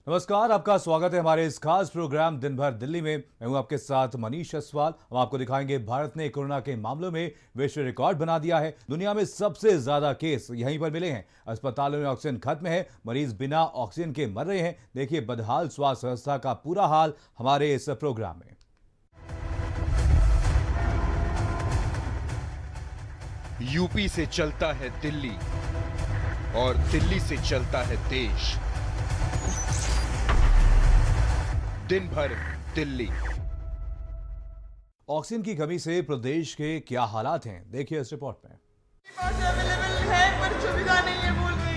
नमस्कार, आपका स्वागत है हमारे इस खास प्रोग्राम दिन भर दिल्ली में। मैं हूं आपके साथ मनीष असवाल। हम आपको दिखाएंगे भारत ने कोरोना के मामलों में विश्व रिकॉर्ड बना दिया है। दुनिया में सबसे ज्यादा केस यहीं पर मिले हैं। अस्पतालों में ऑक्सीजन खत्म है, मरीज बिना ऑक्सीजन के मर रहे हैं। देखिए बदहाल स्वास्थ्य व्यवस्था का पूरा हाल हमारे इस प्रोग्राम में। यूपी से चलता है दिल्ली और दिल्ली से चलता है देश। दिन भर दिल्ली। ऑक्सीजन की कमी से प्रदेश के क्या हालात हैं, देखिए इस रिपोर्ट में। पास अवेलेबल है पर सुविधा नहीं है बोल रहे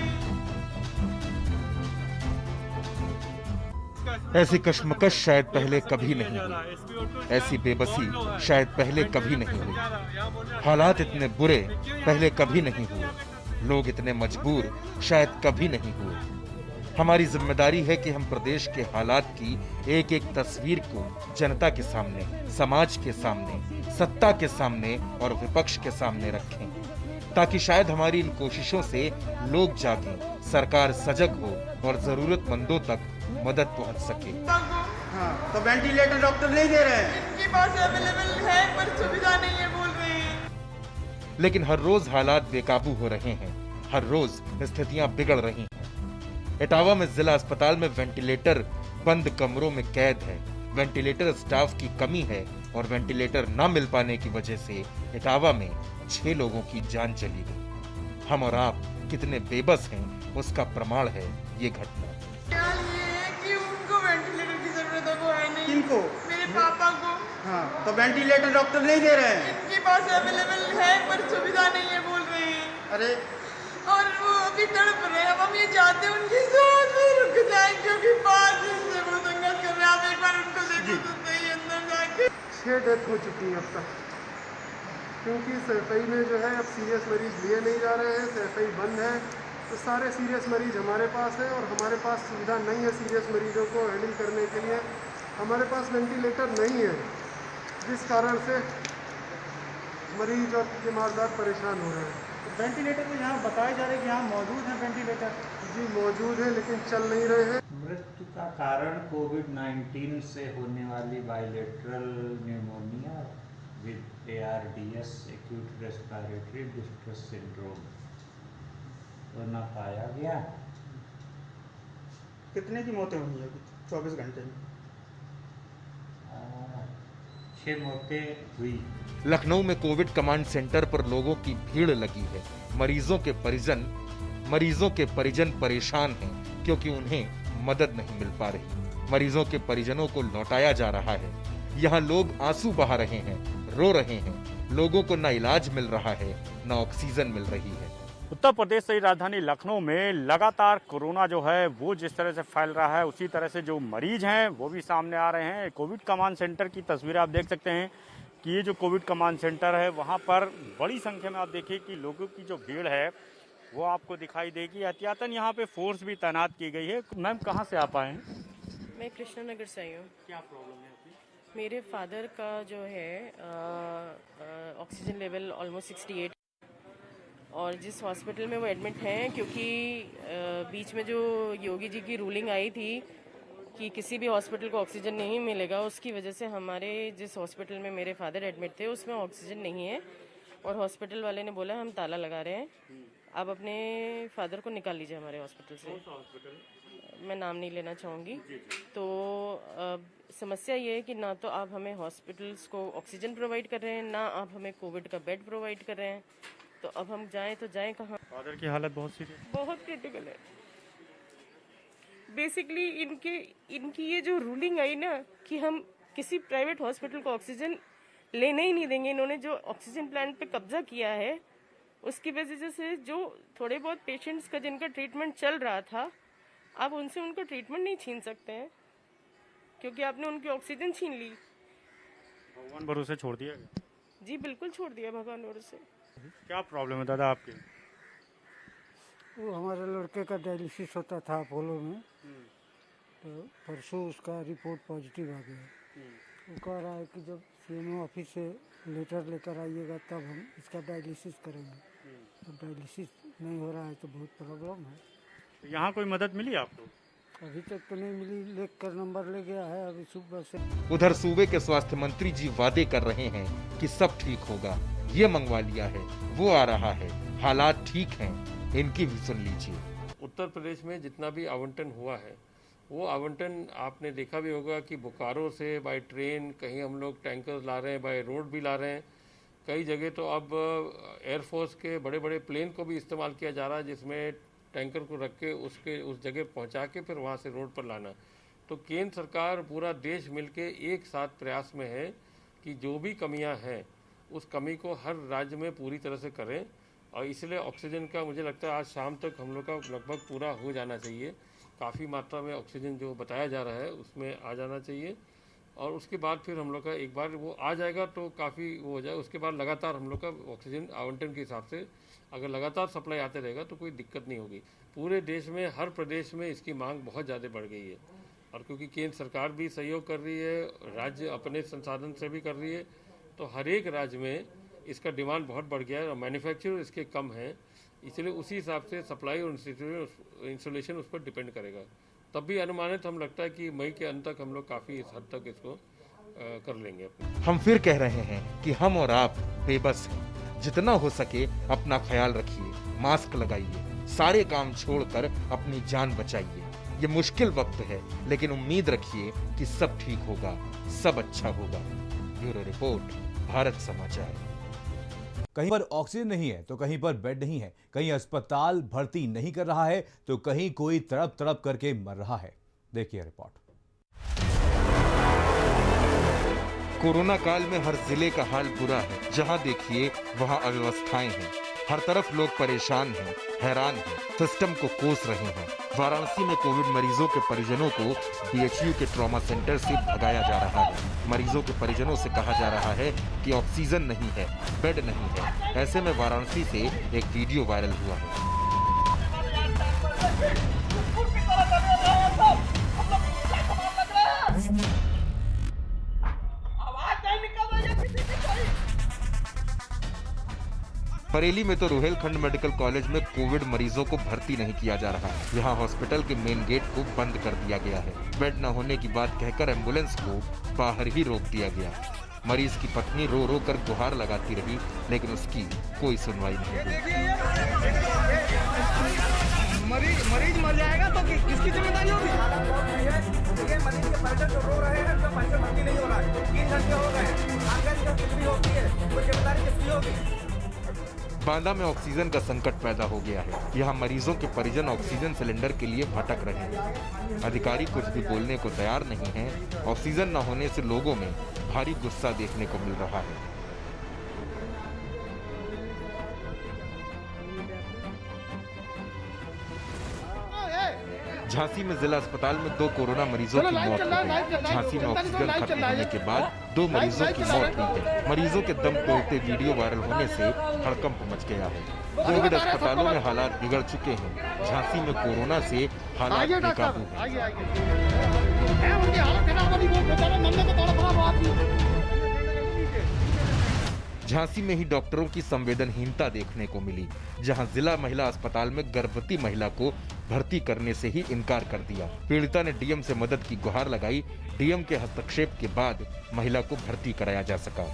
हैं। ऐसी कश्मकश शायद पहले कभी नहीं हुई, ऐसी बेबसी शायद पहले कभी नहीं हुई। हालात इतने बुरे पहले कभी नहीं हुए, लोग इतने मजबूर शायद कभी नहीं हुए। हमारी जिम्मेदारी है कि हम प्रदेश के हालात की एक एक तस्वीर को जनता के सामने, समाज के सामने, सत्ता के सामने और विपक्ष के सामने रखें, ताकि शायद हमारी इन कोशिशों से लोग जागें, सरकार सजग हो और जरूरतमंदों तक मदद पहुंच सके। हाँ, तो वेंटिलेटर डॉक्टर नहीं दे रहे हैं। इनके पास अवेलेबल है पर सुविधा नहीं है बोल रहे हैं। लेकिन हर रोज हालात बेकाबू हो रहे हैं, हर रोज स्थितियां बिगड़ रही हैं। इटावा में जिला अस्पताल में वेंटिलेटर बंद कमरों में कैद है। वेंटिलेटर स्टाफ की कमी है और वेंटिलेटर न मिल पाने की वजह से इटावा में 6 लोगों की जान चली गई। हम और आप कितने बेबस हैं उसका प्रमाण है ये घटना। ख्याल ये है कि उनको वेंटिलेटर की जरूरत है, वो है नहीं। किनको? मेरे पापा को। हाँ, तो वेंटिलेटर डॉक्टर नहीं दे रहे हैं। इनके पास अवेलेबल है पर सुविधा नहीं है बोल रहे हैं। अरे और वो अभी तड़प रहे हैं। अब हम ये चाहते हैं उनकी सांस भी रुक जाए, क्योंकि बात इससे वो दंगल कर रहे हैं। आप एक बार उनको देखो तो सही अंदर जाके। 6 डेथ हो चुकी है अब तक, क्योंकि सैफई में जो है अब सीरियस मरीज लिए नहीं जा रहे हैं, सैफई बंद है। तो सारे सीरियस मरीज हमारे पास है और हमारे पास सुविधा नहीं है सीरियस मरीजों को हैंडल करने के लिए। हमारे पास वेंटिलेटर नहीं है, जिस कारण से मरीज और तीमारदार परेशान हो रहे हैं। वेंटिलेटर तो यहाँ बताए जा रहे हैं कि यहाँ मौजूद है वेंटिलेटर। जी मौजूद है, लेकिन चल नहीं रहे हैं। मृत्यु का कारण कोविड-19 से होने वाली bilateral pneumonia with ARDS acute respiratory distress syndrome होना पाया गया। कितने की मौतें हुई हैं 24 घंटे में? 6 मौतें हुई। लखनऊ में कोविड कमांड सेंटर पर लोगों की भीड़ लगी है। मरीजों के परिजन परेशान हैं क्योंकि उन्हें मदद नहीं मिल पा रही। मरीजों के परिजनों को लौटाया जा रहा है। यहाँ लोग आंसू बहा रहे हैं, रो रहे हैं। लोगों को न इलाज मिल रहा है, न ऑक्सीजन मिल रही है। उत्तर प्रदेश से राजधानी लखनऊ में लगातार कोरोना जो है वो जिस तरह से फैल रहा है, उसी तरह से जो मरीज हैं वो भी सामने आ रहे हैं। कोविड कमांड सेंटर की तस्वीरें आप देख सकते हैं कि ये जो कोविड कमांड सेंटर है वहाँ पर बड़ी संख्या में आप देखिए कि लोगों की जो भीड़ है वो आपको दिखाई देगी। एहतियातन यहाँ पे फोर्स भी तैनात की गई है। मैम कहाँ से आप आए हैं? मैं कृष्णा नगर से आई हूँ। क्या प्रॉब्लम है आपकी? मेरे फादर का जो है ऑक्सीजन लेवल ऑलमोस्ट 68 और जिस हॉस्पिटल में वो एडमिट हैं, क्योंकि बीच में जो योगी जी की रूलिंग आई थी कि किसी भी हॉस्पिटल को ऑक्सीजन नहीं मिलेगा, उसकी वजह से हमारे जिस हॉस्पिटल में मेरे फादर एडमिट थे उसमें ऑक्सीजन नहीं है और हॉस्पिटल वाले ने बोला हम ताला लगा रहे हैं, आप अपने फादर को निकाल लीजिए हमारे हॉस्पिटल से। मैं नाम नहीं लेना चाहूँगी। तो समस्या ये है कि ना तो आप हमें हॉस्पिटल्स को ऑक्सीजन प्रोवाइड कर रहे हैं, ना आप हमें कोविड का बेड प्रोवाइड कर रहे हैं। तो अब हम जाएं तो जाएं कहाँ? फादर की हालत बहुत सीरियस, बहुत क्रिटिकल है। बेसिकली इनकी ये जो रूलिंग आई ना कि हम किसी प्राइवेट हॉस्पिटल को ऑक्सीजन लेने ही नहीं देंगे, इन्होंने जो ऑक्सीजन प्लांट पे कब्जा किया है उसकी वजह से जो थोड़े बहुत पेशेंट्स का जिनका ट्रीटमेंट चल रहा था, आप उनसे उनका ट्रीटमेंट नहीं छीन सकते हैं क्योंकि आपने उनकी ऑक्सीजन छीन ली। भगवान भरोसे छोड़ दिया। जी बिल्कुल छोड़ दिया भगवान भरोसे। क्या प्रॉब्लम है दादा आपकी? वो हमारे लड़के का डायलिसिस होता था अपोलो में, तो परसों उसका रिपोर्ट पॉजिटिव आ गया। वो कह रहा है कि जब CMO ऑफिस से लेटर लेकर आइएगा तब हम इसका डायलिसिस करेंगे। तो डायलिसिस नहीं हो रहा है तो बहुत प्रॉब्लम है। यहाँ कोई मदद मिली आपको? अभी तक तो नहीं मिली, लिख कर नंबर ले गया है अभी सुबह से। उधर सूबे के स्वास्थ्य मंत्री जी वादे कर रहे हैं कि सब ठीक होगा, ये मंगवा लिया है, वो आ रहा है, हालात ठीक हैं, इनकी भी सुन लीजिए। उत्तर प्रदेश में जितना भी आवंटन हुआ है वो आवंटन आपने देखा भी होगा कि बोकारो से बाय ट्रेन, कहीं हम लोग टैंकर्स ला रहे हैं, बाय रोड भी ला रहे हैं, कई जगह तो अब एयरफोर्स के बड़े बड़े प्लेन को भी इस्तेमाल किया जा रहा है जिसमें टैंकर को रख के उस जगह पहुंचा के फिर वहां से रोड पर लाना। तो केंद्र सरकार पूरा देश मिलके एक साथ प्रयास में है कि जो भी कमियां हैं उस कमी को हर राज्य में पूरी तरह से करें, और इसलिए ऑक्सीजन का मुझे लगता है आज शाम तक हम लोग का लगभग पूरा हो जाना चाहिए। काफ़ी मात्रा में ऑक्सीजन जो बताया जा रहा है उसमें आ जाना चाहिए, और उसके बाद फिर हम लोग का एक बार वो आ जाएगा तो काफ़ी वो हो जाए। उसके बाद लगातार हम लोग का ऑक्सीजन आवंटन के हिसाब से अगर लगातार सप्लाई आते रहेगा तो कोई दिक्कत नहीं होगी। पूरे देश में हर प्रदेश में इसकी मांग बहुत ज़्यादा बढ़ गई है, और क्योंकि केंद्र सरकार भी सहयोग कर रही है, राज्य अपने संसाधन से भी कर रही है, तो हर एक राज्य में इसका डिमांड बहुत बढ़ गया है और मैन्युफैक्चर इसके कम है, इसलिए उसी हिसाब से सप्लाई और इंस्टॉलेशन उस पर डिपेंड करेगा। तब भी अनुमानित हम लगता है कि मई के अंत तक हम लोग काफ़ी इस हद तक इसको कर लेंगे। हम फिर कह रहे हैं कि हम और आप बेबस हैं, जितना हो सके अपना ख्याल रखिए, मास्क लगाइए, सारे काम छोड़कर अपनी जान बचाइए। ये मुश्किल वक्त है लेकिन उम्मीद रखिए कि सब ठीक होगा, सब अच्छा होगा। ब्यूरो रिपोर्ट, भारत समाचार। कहीं पर ऑक्सीजन नहीं है तो कहीं पर बेड नहीं है, कहीं अस्पताल भर्ती नहीं कर रहा है तो कहीं कोई तड़प तड़प करके मर रहा है। देखिए रिपोर्ट। कोरोना काल में हर जिले का हाल बुरा है। जहां देखिए वहां अव्यवस्थाएं हैं, हर तरफ लोग परेशान हैं, हैरान हैं, सिस्टम को कोस रहे हैं। वाराणसी में कोविड मरीजों के परिजनों को बीएचयू के ट्रॉमा सेंटर से भगाया जा रहा है। मरीजों के परिजनों से कहा जा रहा है कि ऑक्सीजन नहीं है, बेड नहीं है। ऐसे में वाराणसी से एक वीडियो वायरल हुआ है। बरेली में तो रुहेलखंड मेडिकल कॉलेज में कोविड मरीजों को भर्ती नहीं किया जा रहा है। यहाँ हॉस्पिटल के मेन गेट को बंद कर दिया गया है। बेड न होने की बात कहकर एम्बुलेंस को बाहर ही रोक दिया गया। मरीज की पत्नी रो रो कर गुहार लगाती रही लेकिन उसकी कोई सुनवाई नहीं हुई। मरीज मर जाएगा तो किसकी जिम्मेदारी होगी? मरीज के परिजन जो रो रहे हैं, उनका पैसा भर्ती नहीं हो रहा है, 3 घंटे हो गए, आगे जो कितनी होती है वो जिम्मेदारी किसकी होगी? बांदा में ऑक्सीजन का संकट पैदा हो गया है। यहाँ मरीजों के परिजन ऑक्सीजन सिलेंडर के लिए भटक रहे हैं। अधिकारी कुछ भी बोलने को तैयार नहीं है। ऑक्सीजन न होने से लोगों में भारी गुस्सा देखने को मिल रहा है। झांसी में जिला अस्पताल में 2 कोरोना मरीजों की मौत हो गई। झांसी में ऑक्सीजन खत्म होने के बाद 2 मरीजों की मौत हुई है। मरीजों के दम तोड़ते वीडियो वायरल होने से हड़कंप मच गया है। कोविड अस्पतालों में हालात बिगड़ चुके हैं। झांसी में कोरोना से हालात बेकाबू हैं। झांसी में ही डॉक्टरों की संवेदनहीनता देखने को मिली, जहां जिला महिला अस्पताल में गर्भवती महिला को भर्ती करने से ही इनकार कर दिया। पीड़िता ने डीएम से मदद की गुहार लगाई। डीएम के हस्तक्षेप के बाद महिला को भर्ती कराया जा सका।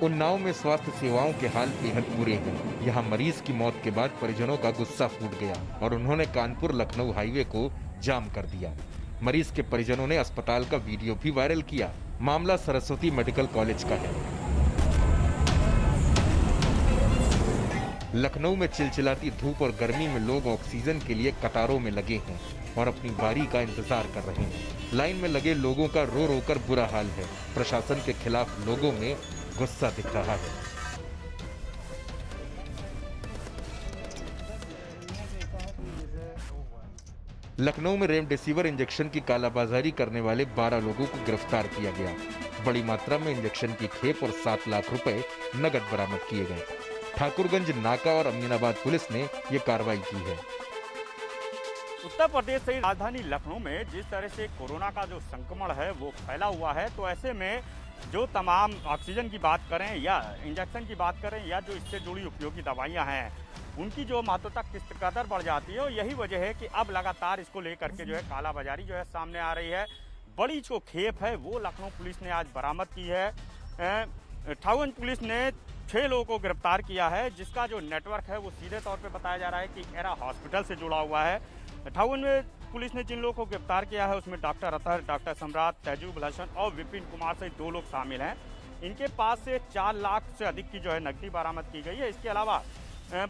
उन्नाव में स्वास्थ्य सेवाओं के हाल बेहद बुरे हैं। यहाँ मरीज की मौत के बाद परिजनों का गुस्सा फूट गया और उन्होंने कानपुर लखनऊ हाईवे को जाम कर दिया। मरीज के परिजनों ने अस्पताल का वीडियो भी वायरल किया। मामला सरस्वती मेडिकल कॉलेज का है। लखनऊ में चिलचिलाती धूप और गर्मी में लोग ऑक्सीजन के लिए कतारों में लगे हैं और अपनी बारी का इंतजार कर रहे हैं। लाइन में लगे लोगों का रो रो कर बुरा हाल है। प्रशासन के खिलाफ लोगों में गुस्सा दिख रहा है। लखनऊ में रेमडेसिविर इंजेक्शन की कालाबाजारी करने वाले 12 लोगों को गिरफ्तार किया गया। बड़ी मात्रा में इंजेक्शन की खेप और 7 लाख रुपए नगद बरामद किए गए। ठाकुरगंज नाका और अमीनाबाद पुलिस ने ये कार्रवाई की है। उत्तर प्रदेश से राजधानी लखनऊ में जिस तरह से कोरोना का जो संक्रमण है वो फैला हुआ है, तो ऐसे में जो तमाम ऑक्सीजन की बात करें या इंजेक्शन की बात करें या जो इससे जुड़ी उपयोगी दवाइयाँ हैं, उनकी जो महत्वता किस कदर बढ़ जाती है, और यही वजह है कि अब लगातार इसको लेकर के जो है कालाबाजारी जो है सामने आ रही है। बड़ी जो खेप है वो लखनऊ पुलिस ने आज बरामद की है। ठाउगंज पुलिस ने 6 लोगों को गिरफ्तार किया है, जिसका जो नेटवर्क है वो सीधे तौर पे बताया जा रहा है कि एरा हॉस्पिटल से जुड़ा हुआ है। ठाउगंज में पुलिस ने जिन लोगों को गिरफ्तार किया है उसमें डॉक्टर अतहर, डॉक्टर सम्राट, तैजूब हसन और विपिन कुमार सहित 2 लोग शामिल हैं। इनके पास से 4 लाख से अधिक की जो है नकदी बरामद की गई है। इसके अलावा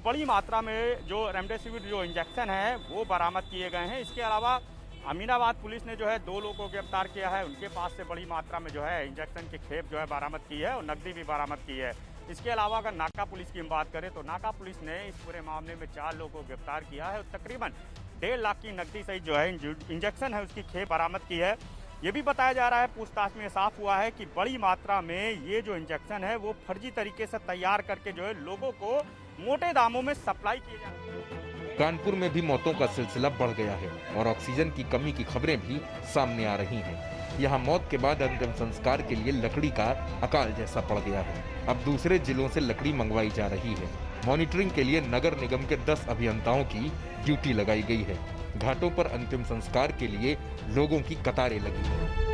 बड़ी मात्रा में जो रेमडेसिविर जो इंजेक्शन है वो बरामद किए गए हैं। इसके अलावा अमीनाबाद पुलिस ने जो है 2 लोगों को गिरफ्तार किया है, उनके पास से बड़ी मात्रा में जो है इंजेक्शन की खेप जो है बरामद की है और नकदी भी बरामद की है। इसके अलावा अगर नाका पुलिस की हम बात करें तो नाका पुलिस ने इस पूरे मामले में 4 लोगों को गिरफ्तार किया है और तकरीबन 1.5 लाख की नकदी सहित जो है इंजेक्शन है उसकी खेप बरामद की है। ये भी बताया जा रहा है, पूछताछ में साफ हुआ है कि बड़ी मात्रा में ये जो इंजेक्शन है वो फर्जी तरीके से तैयार करके जो है लोगों को मोटे दामों में सप्लाई किए जा रहे हैं। कानपुर में भी मौतों का सिलसिला बढ़ गया है और ऑक्सीजन की कमी की खबरें भी सामने आ रही हैं। यहाँ मौत के बाद अंतिम संस्कार के लिए लकड़ी का अकाल जैसा पड़ गया है। अब दूसरे जिलों से लकड़ी मंगवाई जा रही है। मॉनिटरिंग के लिए नगर निगम के 10 अभियंताओं की ड्यूटी लगाई गई है। घाटों पर अंतिम संस्कार के लिए लोगों की कतारें लगी हैं।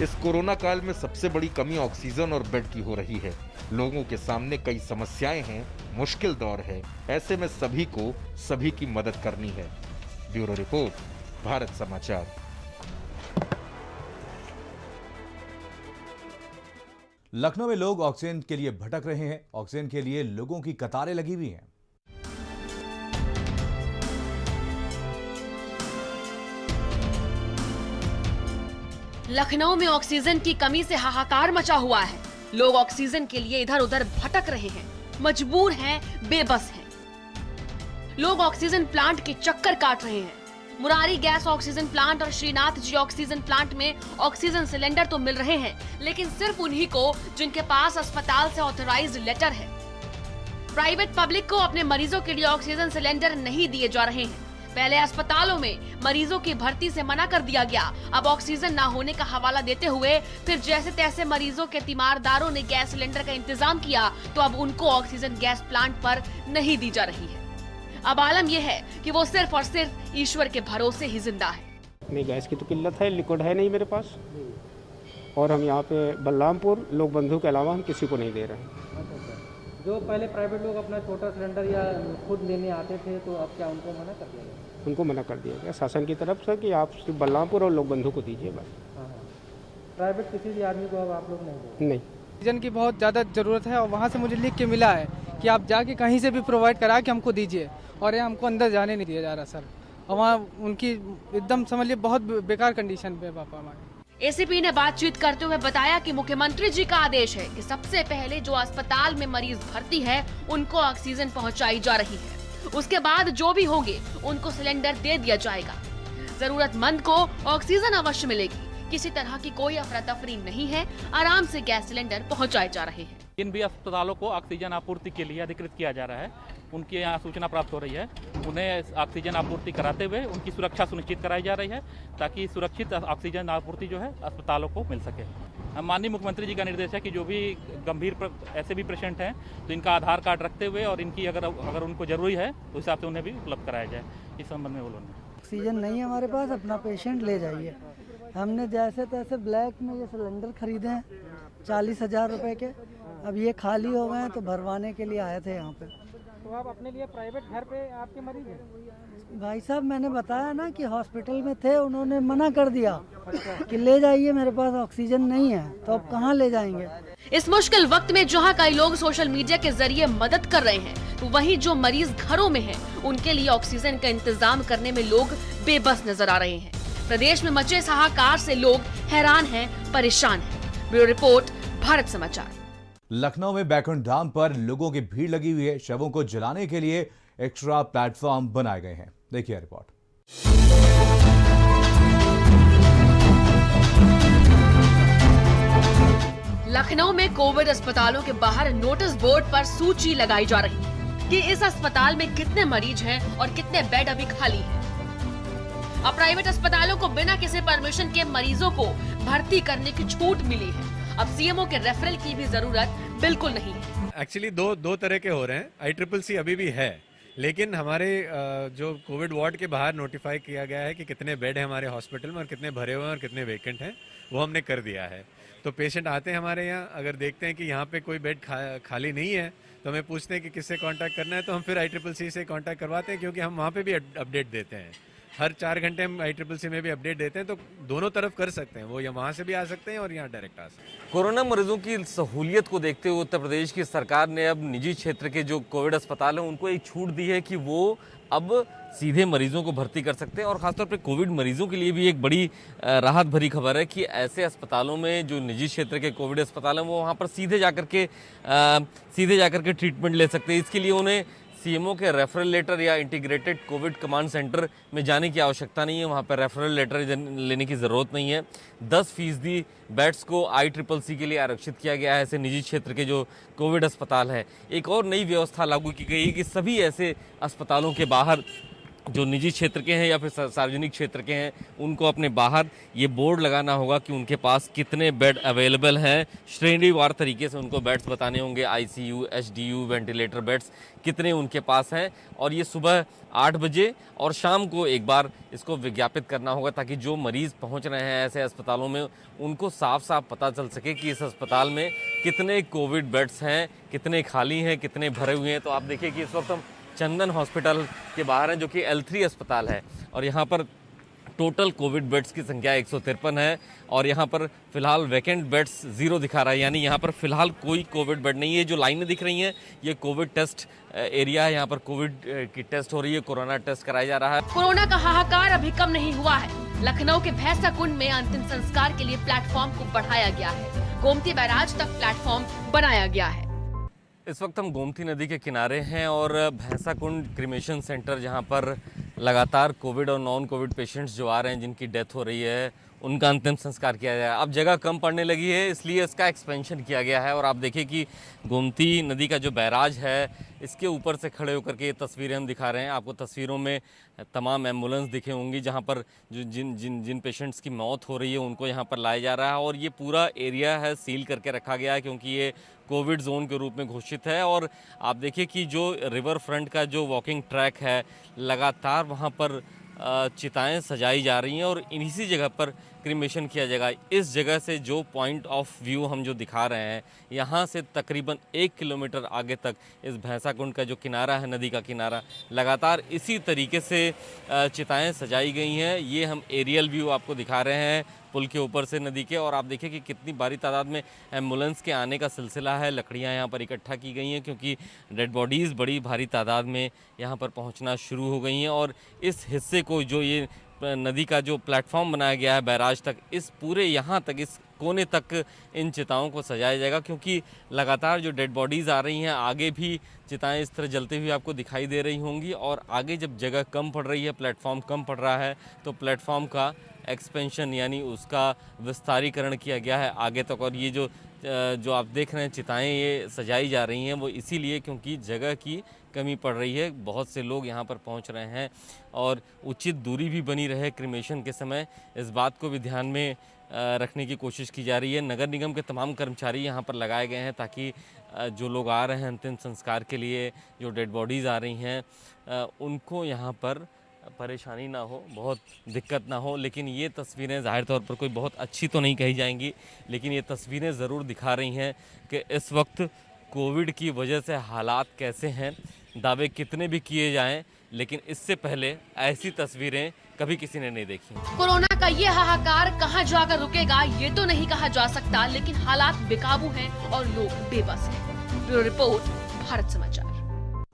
इस कोरोना काल में सबसे बड़ी कमी ऑक्सीजन और बेड की हो रही है। लोगों के सामने कई समस्याएं हैं, मुश्किल दौर है। ऐसे में सभी को सभी की मदद करनी है। ब्यूरो रिपोर्ट, भारत समाचार। लखनऊ में लोग ऑक्सीजन के लिए भटक रहे हैं। ऑक्सीजन के लिए लोगों की कतारें लगी हुई हैं। लखनऊ में ऑक्सीजन की कमी से हाहाकार मचा हुआ है। लोग ऑक्सीजन के लिए इधर उधर भटक रहे हैं, मजबूर हैं, बेबस हैं। लोग ऑक्सीजन प्लांट के चक्कर काट रहे हैं। मुरारी गैस ऑक्सीजन प्लांट और श्रीनाथ जी ऑक्सीजन प्लांट में ऑक्सीजन सिलेंडर तो मिल रहे हैं, लेकिन सिर्फ उन्हीं को जिनके पास अस्पताल से ऑथराइज्ड लेटर है। प्राइवेट पब्लिक को अपने मरीजों के लिए ऑक्सीजन सिलेंडर नहीं दिए जा रहे हैं। पहले अस्पतालों में मरीजों की भर्ती से मना कर दिया गया, अब ऑक्सीजन ना होने का हवाला देते हुए फिर जैसे तैसे मरीजों के तीमारदारों ने गैस सिलेंडर का इंतजाम किया, तो अब उनको ऑक्सीजन गैस प्लांट पर नहीं दी जा रही है। अब आलम यह है कि वो सिर्फ और सिर्फ ईश्वर के भरोसे ही जिंदा है। नहीं, गैस की तो किल्लत है, लिक्विड है नहीं मेरे पास, और हम यहाँ पे बलरामपुर लोक बंधु के अलावा हम किसी को नहीं दे रहे हैं। जो पहले प्राइवेट लोग अपना छोटा सिलेंडर या खुद लेने आते थे, तो अब क्या उनको मना कर दिया गया? उनको मना कर दिया गया शासन की तरफ से कि आप सिर्फ बलरामपुर और लोक बंधु को दीजिए बस। प्राइवेट किसी भी आदमी को अब आप लोग नहीं? ऑक्सीजन की बहुत ज़्यादा ज़रूरत है और वहाँ से मुझे लिख के मिला है कि आप जाके कहीं से भी प्रोवाइड करा के हमको दीजिए, और ये हमको अंदर जाने नहीं दिया जा रहा सर। और वहाँ उनकी एकदम समझ लीजिए बहुत बेकार कंडीशन पे पापा हमारे। एसीपी ने बातचीत करते हुए बताया कि मुख्यमंत्री जी का आदेश है कि सबसे पहले जो अस्पताल में मरीज भर्ती है उनको ऑक्सीजन पहुंचाई जा रही है। उसके बाद जो भी होंगे उनको सिलेंडर दे दिया जाएगा। जरूरतमंद को ऑक्सीजन अवश्य मिलेगी। किसी तरह की कोई अफरा तफरी नहीं है, आराम से गैस सिलेंडर पहुंचाए जा रहे हैं। जिन भी अस्पतालों को ऑक्सीजन आपूर्ति के लिए अधिकृत किया जा रहा है, उनके यहाँ सूचना प्राप्त हो रही है। उन्हें ऑक्सीजन आपूर्ति कराते हुए उनकी सुरक्षा सुनिश्चित कराई जा रही है, ताकि सुरक्षित ऑक्सीजन आपूर्ति जो है अस्पतालों को मिल सके। माननीय मुख्यमंत्री जी का निर्देश है कि जो भी गंभीर ऐसे भी पेशेंट हैं तो इनका आधार कार्ड रखते हुए और इनकी अगर उनको जरूरी है तो हिसाब से उन्हें भी उपलब्ध कराया जाए। इस संबंध में बोलो। ऑक्सीजन नहीं है हमारे पास, अपना पेशेंट ले जाइए। हमने जैसे तैसे ब्लैक में ये सिलेंडर खरीदे हैं 40,000 रुपए के, अब ये खाली हो गए हैं तो भरवाने के लिए आए थे यहाँ पे। तो आप अपने लिए प्राइवेट घर पे आपके मरीज हैं? भाई साहब मैंने बताया ना कि हॉस्पिटल में थे, उन्होंने मना कर दिया कि ले जाइए, मेरे पास ऑक्सीजन नहीं है। तो अब कहाँ ले जाएंगे? इस मुश्किल वक्त में जहां कई लोग सोशल मीडिया के जरिए मदद कर रहे हैं, तो वहीं जो मरीज घरों में हैं, उनके लिए ऑक्सीजन का इंतजाम करने में लोग बेबस नजर आ रहे हैं। प्रदेश में मचे इस हाहाकार से लोग हैरान हैं, परेशान हैं। ब्यूरो रिपोर्ट, भारत समाचार। लखनऊ में बैकुंठ धाम पर लोगों की भीड़ लगी हुई है। शवों को जलाने के लिए एक्स्ट्रा प्लेटफॉर्म बनाए गए हैं। देखिए रिपोर्ट। लखनऊ में कोविड अस्पतालों के बाहर नोटिस बोर्ड पर सूची लगाई जा रही है कि इस अस्पताल में कितने मरीज हैं और कितने बेड अभी खाली हैं। अब प्राइवेट अस्पतालों को बिना किसी परमिशन के मरीजों को भर्ती करने की छूट मिली है। अब सीएमओ के रेफरल की भी जरूरत बिल्कुल नहीं है। एक्चुअली दो तरह के हो रहे हैं। ICCC अभी भी है, लेकिन हमारे जो कोविड वार्ड के बाहर नोटिफाई किया गया है कि कितने बेड हैं हमारे हॉस्पिटल में और कितने भरे हुए हैं और कितने वेकेंट हैं, वो हमने कर दिया है। तो पेशेंट आते हैं हमारे यहाँ, अगर देखते हैं कि यहाँ पे कोई बेड खाली नहीं है तो हमें पूछते हैं कि किससे कांटेक्ट करना है, तो हम फिर ICCC से कांटेक्ट करवाते हैं, क्योंकि हम वहाँ पे भी अपडेट देते हैं। हर 4 घंटे हम ICCC में भी अपडेट देते हैं, तो दोनों तरफ कर सकते हैं, वो या वहाँ से भी आ सकते हैं और यहाँ डायरेक्ट आ सकते हैं। कोरोना मरीजों की सहूलियत को देखते हुए उत्तर प्रदेश की सरकार ने अब निजी क्षेत्र के जो कोविड अस्पताल हैं उनको एक छूट दी है कि वो अब सीधे मरीजों को भर्ती कर सकते हैं। और खासतौर पर कोविड मरीजों के लिए भी एक बड़ी राहत भरी खबर है कि ऐसे अस्पतालों में जो निजी क्षेत्र के कोविड अस्पताल हैं वो वहाँ पर सीधे जाकर के ट्रीटमेंट ले सकते हैं। इसके लिए उन्हें सीएमओ के रेफरल लेटर या इंटीग्रेटेड कोविड कमांड सेंटर में जाने की आवश्यकता नहीं है, वहाँ पर रेफरल लेटर लेने की ज़रूरत नहीं है। 10% बेड्स को ICCC के लिए आरक्षित किया गया है ऐसे निजी क्षेत्र के जो कोविड अस्पताल है। एक और नई व्यवस्था लागू की गई है कि सभी ऐसे अस्पतालों के बाहर जो निजी क्षेत्र के हैं या फिर सार्वजनिक क्षेत्र के हैं उनको अपने बाहर ये बोर्ड लगाना होगा कि उनके पास कितने बेड अवेलेबल हैं। श्रेणीवार तरीके से उनको बेड्स बताने होंगे, ICU, HDU, वेंटिलेटर बेड्स कितने उनके पास हैं, और ये सुबह 8 बजे और शाम को एक बार इसको विज्ञापित करना होगा ताकि जो मरीज़ पहुंच रहे हैं ऐसे अस्पतालों में उनको साफ साफ पता चल सके कि इस अस्पताल में कितने कोविड बेड्स हैं, कितने खाली हैं, कितने भरे हुए हैं। तो आप देखिए कि इस वक्त हम चंदन हॉस्पिटल के बाहर हैं जो कि L3 अस्पताल है, और यहाँ पर टोटल कोविड बेड्स की संख्या 153 है और यहाँ पर फिलहाल वैकेंट बेड्स 0 दिखा रहा है, यानी यहाँ पर फिलहाल कोई कोविड बेड नहीं है। जो लाइनें दिख रही हैं ये कोविड टेस्ट एरिया है, यहाँ पर कोविड की टेस्ट हो रही है, कोरोना टेस्ट कराया जा रहा है। कोरोना का हाहाकार अभी कम नहीं हुआ है। लखनऊ के भैंसा कुंड में अंतिम संस्कार के लिए प्लेटफॉर्म को बढ़ाया गया है। गोमती बैराज तक प्लेटफॉर्म बनाया गया है। इस वक्त हम गोमती नदी के किनारे हैं और भैंसा कुंड क्रिमेशन सेंटर, जहां पर लगातार कोविड और नॉन कोविड पेशेंट्स जो आ रहे हैं जिनकी डेथ हो रही है उनका अंतिम संस्कार किया जाए। अब जगह कम पड़ने लगी है इसलिए इसका एक्सपेंशन किया गया है। और आप देखिए कि गोमती नदी का जो बैराज है इसके ऊपर से खड़े होकर के ये तस्वीरें हम दिखा रहे हैं। आपको तस्वीरों में तमाम एम्बुलेंस दिखे होंगी जहां पर जो जिन पेशेंट्स की मौत हो रही है उनको यहां पर लाया जा रहा है। और ये पूरा एरिया है सील करके रखा गया है क्योंकि ये कोविड जोन के रूप में घोषित है। और आप देखिए कि जो रिवर फ्रंट का जो वॉकिंग ट्रैक है लगातार वहाँ पर चिताएं सजाई जा रही हैं और इसी जगह पर क्रिमेशन किया जाएगा। इस जगह से जो पॉइंट ऑफ व्यू हम जो दिखा रहे हैं यहाँ से तकरीबन 1 किलोमीटर आगे तक इस भैंसा कुंड का जो किनारा है, नदी का किनारा, लगातार इसी तरीके से चिताएं सजाई गई हैं। ये हम एरियल व्यू आपको दिखा रहे हैं पुल के ऊपर से नदी के। और आप देखिए कि कितनी भारी तादाद में एम्बुलेंस के आने का सिलसिला है। लकड़ियाँ यहाँ पर इकट्ठा की गई हैं क्योंकि डेड बॉडीज़ बड़ी भारी तादाद में यहाँ पर पहुँचना शुरू हो गई हैं। और इस हिस्से को जो ये नदी का जो प्लेटफॉर्म बनाया गया है बैराज तक, इस पूरे यहाँ तक, इस कोने तक इन चिताओं को सजाया जाएगा क्योंकि लगातार जो डेड बॉडीज़ आ रही हैं आगे भी चिताएं इस तरह जलती हुई आपको दिखाई दे रही होंगी। और आगे जब जगह कम पड़ रही है, प्लेटफॉर्म कम पड़ रहा है, तो प्लेटफॉर्म का एक्सपेंशन यानी उसका विस्तारीकरण किया गया है आगे तक। और ये जो आप देख रहे हैं चिताएं ये सजाई जा रही हैं वो इसीलिए क्योंकि जगह की कमी पड़ रही है। बहुत से लोग यहाँ पर पहुँच रहे हैं और उचित दूरी भी बनी रहे क्रिमेशन के समय, इस बात को भी ध्यान में रखने की कोशिश की जा रही है। नगर निगम के तमाम कर्मचारी यहाँ पर लगाए गए हैं ताकि जो लोग आ रहे हैं अंतिम संस्कार के लिए, जो डेड बॉडीज़ आ रही हैं उनको यहाँ पर परेशानी ना हो, बहुत दिक्कत ना हो। लेकिन ये तस्वीरें ज़ाहिर तौर पर कोई बहुत अच्छी तो नहीं कही जाएंगी, लेकिन ये तस्वीरें ज़रूर दिखा रही हैं कि इस वक्त कोविड की वजह से हालात कैसे हैं। दावे कितने भी किए जाएं, लेकिन इससे पहले ऐसी तस्वीरें कभी किसी ने नहीं देखी। कोरोना का ये हाहाकार कहां जाकर रुकेगा ये तो नहीं कहा जा सकता, लेकिन हालात बेकाबू हैं और लोग बेबस हैं। ब्यूरो रिपोर्ट, भारत समाचार।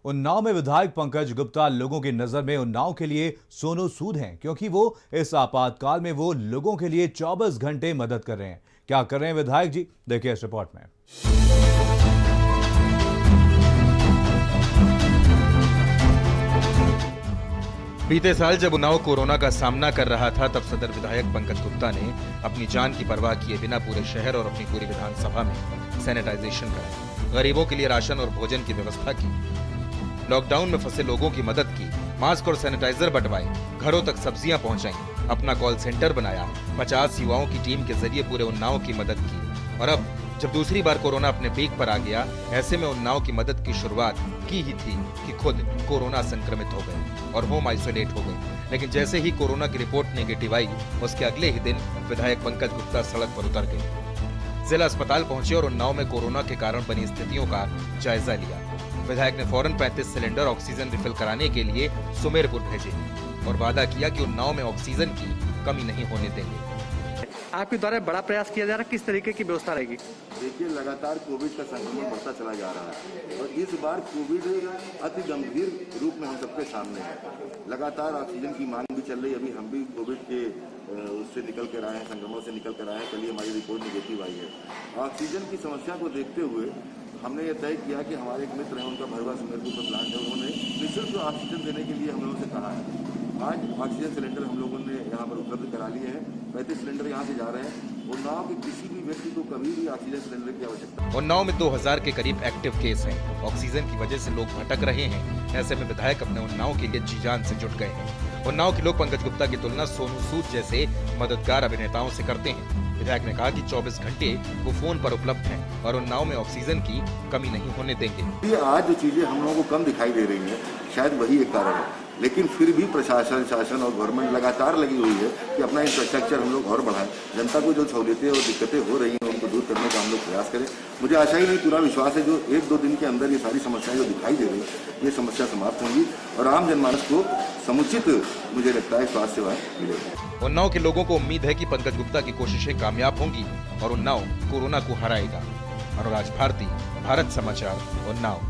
उन्नाव में विधायक पंकज गुप्ता लोगों की नजर में उन्नाव के लिए सोनो सूद हैं क्योंकि वो इस आपातकाल में वो लोगों के लिए 24 घंटे मदद कर रहे हैं। क्या कर रहे हैं विधायक जी, देखिए इस रिपोर्ट में। बीते साल जब उन्नाव कोरोना का सामना कर रहा था तब सदर विधायक पंकज गुप्ता ने अपनी जान की परवाह किए बिना पूरे शहर और अपनी पूरी विधानसभा में सैनिटाइजेशन कराया, गरीबों के लिए राशन और भोजन की व्यवस्था की, लॉकडाउन में फंसे लोगों की मदद की, मास्क और सैनिटाइजर बंटवाए, घरों तक सब्जियां पहुंचाई, अपना कॉल सेंटर बनाया, 50 युवाओं की टीम के जरिए पूरे उन्नाव की मदद की। और अब जब दूसरी बार कोरोना अपने पीक पर आ गया, ऐसे में उन्नाव की मदद की शुरुआत की ही थी कि खुद कोरोना संक्रमित हो गए और होम आइसोलेट हो गए। लेकिन जैसे ही कोरोना की रिपोर्ट नेगेटिव आई, उसके अगले ही दिन विधायक पंकज गुप्ता सड़क पर उतर गए। जिला अस्पताल पहुंचे और उन्नाव में कोरोना के कारण बनी स्थितियों का जायजा लिया। विधायक ने फौरन 35 सिलेंडर ऑक्सीजन रिफिल कराने के लिए सुमेरपुर भेजे और वादा किया कि उन्नाव में ऑक्सीजन की कमी नहीं होने देंगे। आपके द्वारा बड़ा प्रयास किया जा रहा है, किस तरीके की व्यवस्था रहेगी? देखिए, लगातार कोविड का संक्रमण बढ़ता चला जा रहा है और इस बार कोविड अति गंभीर रूप में हम सबके सामने है। लगातार ऑक्सीजन की मांग भी चल रही है। अभी हम भी कोविड के उससे निकल कर आए हैं, संक्रमण से निकल कर आए हैं। कल ही हमारी रिपोर्ट निगेटिव आई है। ऑक्सीजन की समस्या को देखते हुए हमने ये तय किया कि हमारे एक मित्र हैं, उनका भरवा सुमेरपुर का प्लांट है, उन्होंने निःशुल्क ऑक्सीजन देने के लिए हम लोगों से कहा है। आज ऑक्सीजन सिलेंडर हम लोगों ने यहाँ पर उपलब्ध करा लिए हैं। 35 सिलेंडर यहाँ से जा रहे हैं। उन्नाव के किसी भी व्यक्ति को कभी भी ऑक्सीजन सिलेंडर की आवश्यकता। उन्नाव में 2000 के करीब एक्टिव केस हैं। ऑक्सीजन की वजह से लोग भटक रहे हैं। ऐसे में विधायक अपने उन्नाव के लिए जी जान से जुट गए हैं। उन्नाव के लोग पंकज गुप्ता की तुलना सोनू सूद जैसे मददगार अभिनेताओं से करते हैं। विधायक ने कहा कि 24 घंटे वो फोन पर उपलब्ध हैं और उन्नाव में ऑक्सीजन की कमी नहीं होने देंगे। ये आज जो चीजें हम लोगों को कम दिखाई दे रही हैं, शायद वही एक कारण है। लेकिन फिर भी प्रशासन, शासन और गवर्नमेंट लगातार लगी हुई है कि अपना इंफ्रास्ट्रक्चर हम लोग और बढ़ाएं। जनता को जो सहूलियतें और दिक्कतें हो रही हैं उनको दूर करने का हम लोग प्रयास करें। मुझे आशा ही नहीं, पूरा विश्वास है जो 1-2 दिन के अंदर ये सारी समस्याएं जो दिखाई दे रही है, ये समस्या समाप्त होंगी और आम जनमानस को समुचित, मुझे लगता है, स्वास्थ्य सेवाएं मिलेगी। उन्नाव के लोगों को उम्मीद है कि पंकज गुप्ता की कोशिशें कामयाब होंगी और उन्नाव कोरोना को हराएगा। अनुराज भारती, भारत समाचार, उन्नाव।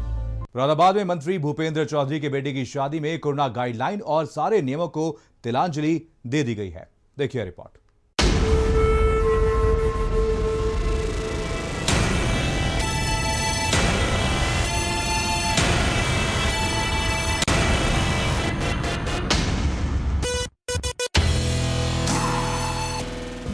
मुरादाबाद में मंत्री भूपेंद्र चौधरी के बेटे की शादी में कोरोना गाइडलाइन और सारे नियमों को तिलांजलि दे दी गई है। देखिए रिपोर्ट।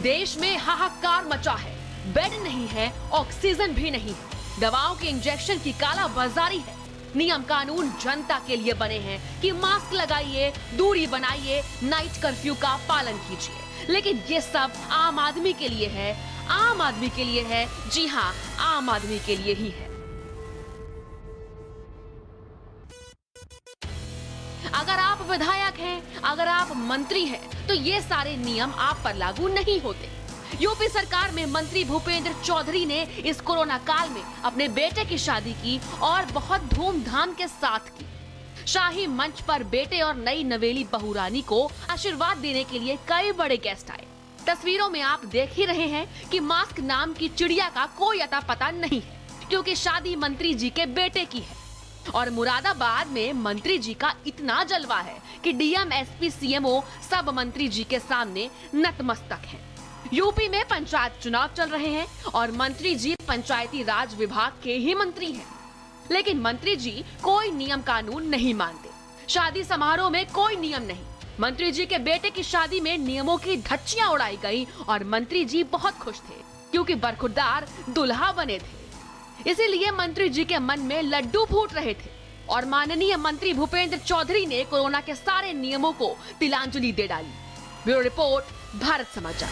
देश में हाहाकार मचा है। बेड नहीं है, ऑक्सीजन भी नहीं है, दवाओं के इंजेक्शन की कालाबाजारी है। नियम कानून जनता के लिए बने हैं कि मास्क लगाइए, दूरी बनाइए, नाइट कर्फ्यू का पालन कीजिए। लेकिन ये सब आम आदमी के लिए है, आम आदमी के लिए है। जी हाँ, आम आदमी के लिए ही है। अगर आप विधायक हैं, अगर आप मंत्री हैं, तो ये सारे नियम आप पर लागू नहीं होते। यूपी सरकार में मंत्री भूपेंद्र चौधरी ने इस कोरोना काल में अपने बेटे की शादी की और बहुत धूमधाम के साथ की। शाही मंच पर बेटे और नई नवेली बहू रानी को आशीर्वाद देने के लिए कई बड़े गेस्ट आए। तस्वीरों में आप देख ही रहे हैं कि मास्क नाम की चिड़िया का कोई अता पता नहीं है, क्योंकि शादी मंत्री जी के बेटे की है। और मुरादाबाद में मंत्री जी का इतना जलवा है कि डीएम, एसपी, सीएमओ सब मंत्री जी के सामने नतमस्तक हैं। यूपी में पंचायत चुनाव चल रहे हैं और मंत्री जी पंचायती राज विभाग के ही मंत्री हैं। लेकिन मंत्री जी कोई नियम कानून नहीं मानते। शादी समारोह में कोई नियम नहीं। मंत्री जी के बेटे की शादी में नियमों की धज्जियां उड़ाई गई और मंत्री जी बहुत खुश थे, क्योंकि बरखुरदार दुल्हा बने थे। इसीलिए मंत्री जी के मन में लड्डू फूट रहे थे और माननीय मंत्री भूपेंद्र चौधरी ने कोरोना के सारे नियमों को तिलांजलि दे डाली। ब्यूरो रिपोर्ट, भारत समाचार।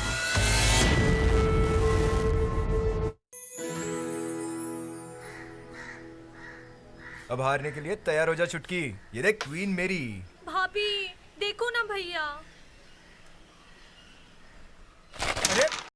अब हारने के लिए तैयार हो जा चुटकी। ये देख क्वीन मेरी। भाभी देखो ना भैया।